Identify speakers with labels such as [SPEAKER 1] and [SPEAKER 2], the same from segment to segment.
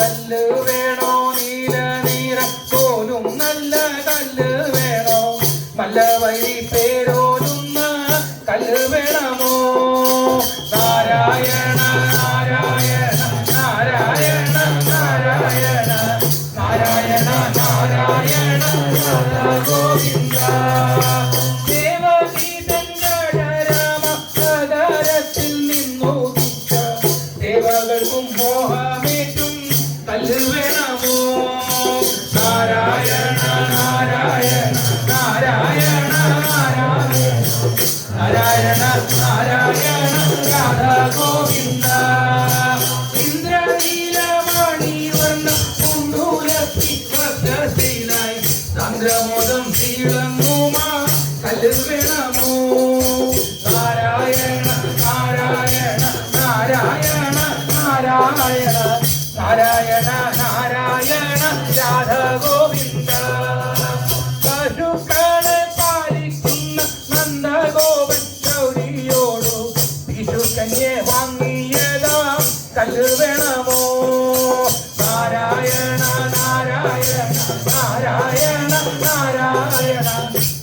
[SPEAKER 1] കല്ല് വേണോ നീല നിറം പോലും നല്ല കല്ല് വേണോ നല്ല വഴി പേരോലുന്ന കല്ല് വേണമോ നാരായണ നാരായണ നാരായണ നാരായണ നാരായണ നാരായണ ഗോവിന്ദ ദേവകൾക്കും മോഹമേറ്റും കല്ല് വേണമോ നാരായണ നാരായണ നാരായണ നാരായണ നാരായണ രാധ ഗോവിന്ദ ഇന്ദ്രനീലമണി വർണ്ണം പൂണ്ടുലത്തി വസ്ത്രശീലായി ചന്ദ്രമോദം തിളങ്ങുമാ കല്ല് വേണമോ നാരായണ നാരായണ നാരായണ നാരായണ നാരായണ നാരായണ രാധ ഗോവിന്ദ പശുക്കളെ പാലിക്കുന്ന നന്ദഗോപൻ ഗൗരിയോടു വിഷുക്കന്യെ വാങ്ങിയതാ കല്ല് വേണമോ നാരായണ നാരായണ നാരായണ നാരായണ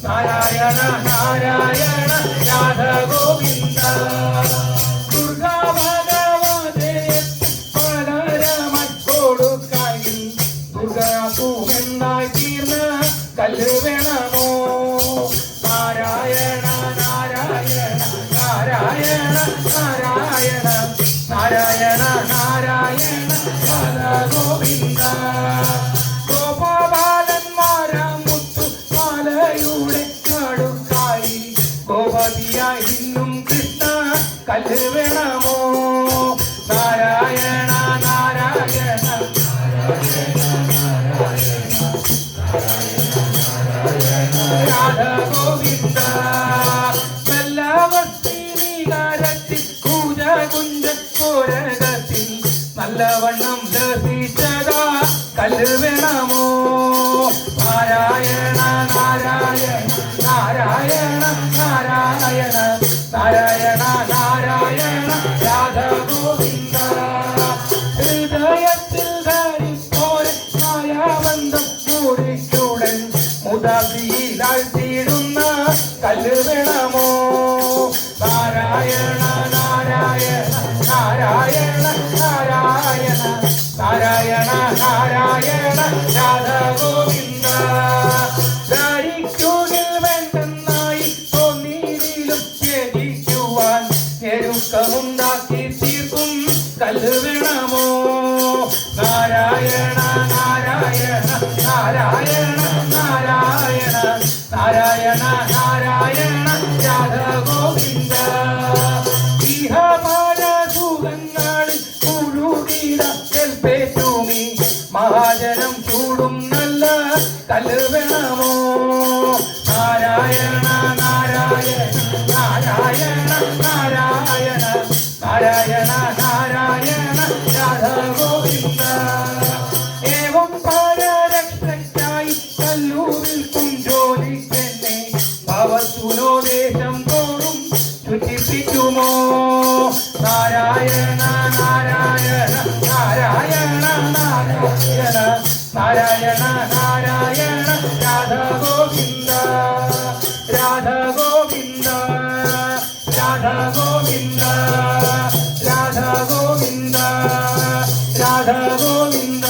[SPEAKER 1] നാരായണ നാരായണ രാധ ഗോവിന്ദ കല്ല് വേണമോ നാരായണ നാരായണ നാരായണ നാരായണ നാരായണ നാരായണ ഗോവിന്ദ ഗോപാലന്മാരാം മുത്തു മാലയുടെ നടുക്കായി ഗോപതിയായി ഇന്നും കൃഷ്ണ കല്ല് വേണമോ നാരായണ നാരായണ രാധ ഗോവിന്ദ നല്ലവസ്തികാരത്തിൽ പൂജ കുഞ്ച കോരകത്തിൽ നല്ലവണ്ണം ലസിച്ചതാ കല്ല് വേണമോ നാരായണ നാരായണ നാരായണ നാരായണ നാരായണ നാരായണ രാധ ഗോവിന്ദ ഹൃദയത്തിൽ ധരിപ്പോരെ മായാബന്ധം മൂടിച്ചുടൻ മുദാസിയിലാഴ്ത്തിയിടുന്ന കല്ല് വേണമോ നാരായണ നാരായണ നാരായണ നാരായണ നാരായണ നാരായണ രാധ ഗോവിന്ദ ധരിക്കുകിൽ വേണ്ടെന്നായി തോന്നിയിലും ത്യജിക്കുവാൻ ഞെരുക്കമുണ്ടാക്കി തീർക്കും കല്ല് വേണമോ നാരായണ നാരായണ നാരായണ നാരായണ നാരായണ നാരായണ രാധ ഗോവിന്ദ ഇഹപരസുഖങ്ങളിൽ മുഴുകിട കൽപ്പേറ്റുമീ മഹാജനം ചൂടും നല്ല കല്ല് വേണമോ നാരായണ നാരായണ നാരായണ നാരായണ നാരായണ നാരായണ രാധ ഗോവിന്ദ ഏവം പരരക്ഷയ്ക്കായി കല്ലൂരിൽക്കും ജോലിക്കെന്നെ ഭവസുനോദേശം തോറും ചുറ്റിപ്പിക്കുമോ നാരായണ നാരായണ നാരായണ നാരായണ നാരായണ നാരായണ രാധ ഗോവിന്ദ രാധ ഗോവിന്ദ രാധ ഗോവിന്ദ രാധ ഗോവിന്ദ രാധ ഗോവിന്ദ